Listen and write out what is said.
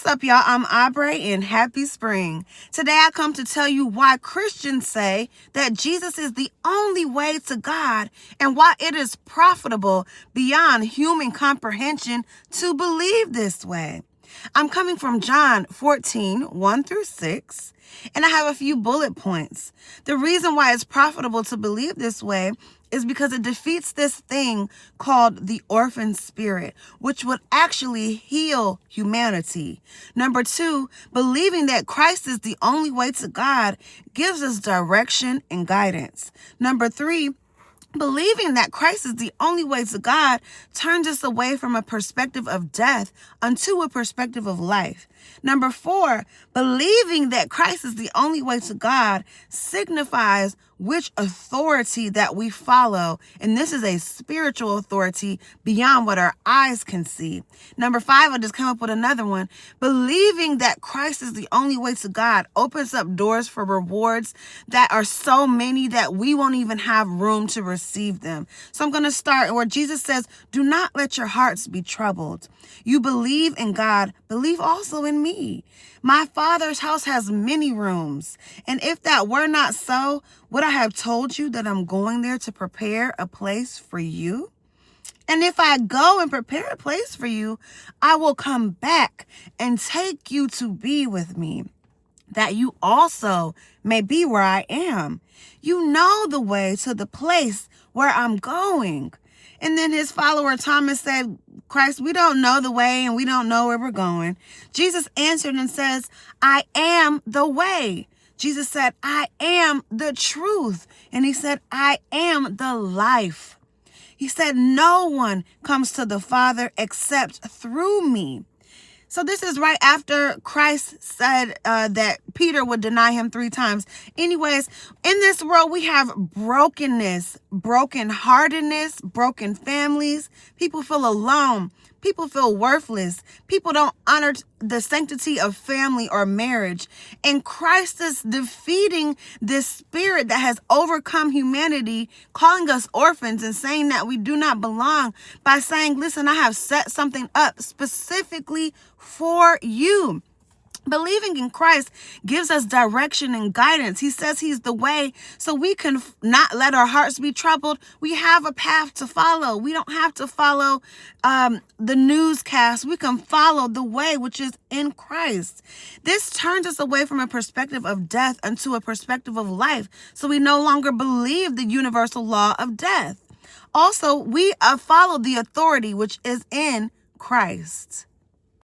What's up, y'all? I'm Aubrey and happy spring. Today I come to tell you why Christians say that Jesus is the only way to God and why it is profitable beyond human comprehension to believe this way. I'm coming from John 14, 1 through 6, and I have a few bullet points. The reason why it's profitable to believe this way is because it defeats this thing called the orphan spirit, which would actually heal humanity. Number 2, believing that Christ is the only way to God gives us direction and guidance. Number 3, believing that Christ is the only way to God turns us away from a perspective of death unto a perspective of life. Number 4, believing that Christ is the only way to God signifies which authority that we follow. And this is a spiritual authority beyond what our eyes can see. Number 5, I'll just come up with another one. Believing that Christ is the only way to God opens up doors for rewards that are so many that we won't even have room to receive them. So I'm going to start where Jesus says, "Do not let your hearts be troubled. You believe in God, believe also in me. My Father's house has many rooms. And if that were not so, would I have told you that I'm going there to prepare a place for you? And if I go and prepare a place for you, I will come back and take you to be with me, that you also may be where I am. You know the way to the place where I'm going." And then his follower Thomas said, "Christ, we don't know the way and we don't know where we're going." Jesus answered and says, "I am the way." Jesus said, "I am the truth." And he said, "I am the life." He said, "No one comes to the Father except through me." So this is right after Christ said that Peter would deny him 3 times. Anyways, in this world, we have brokenness, brokenheartedness, broken families. People feel alone. People feel worthless. People don't honor the sanctity of family or marriage. And Christ is defeating this spirit that has overcome humanity, calling us orphans and saying that we do not belong by saying, "Listen, I have set something up specifically for you." Believing in Christ gives us direction and guidance. He says he's the way, so we can not let our hearts be troubled. We have a path to follow. We don't have to follow the newscast. We can follow the way, which is in Christ. This turns us away from a perspective of death into a perspective of life, so we no longer believe the universal law of death. Also, we follow the authority which is in Christ.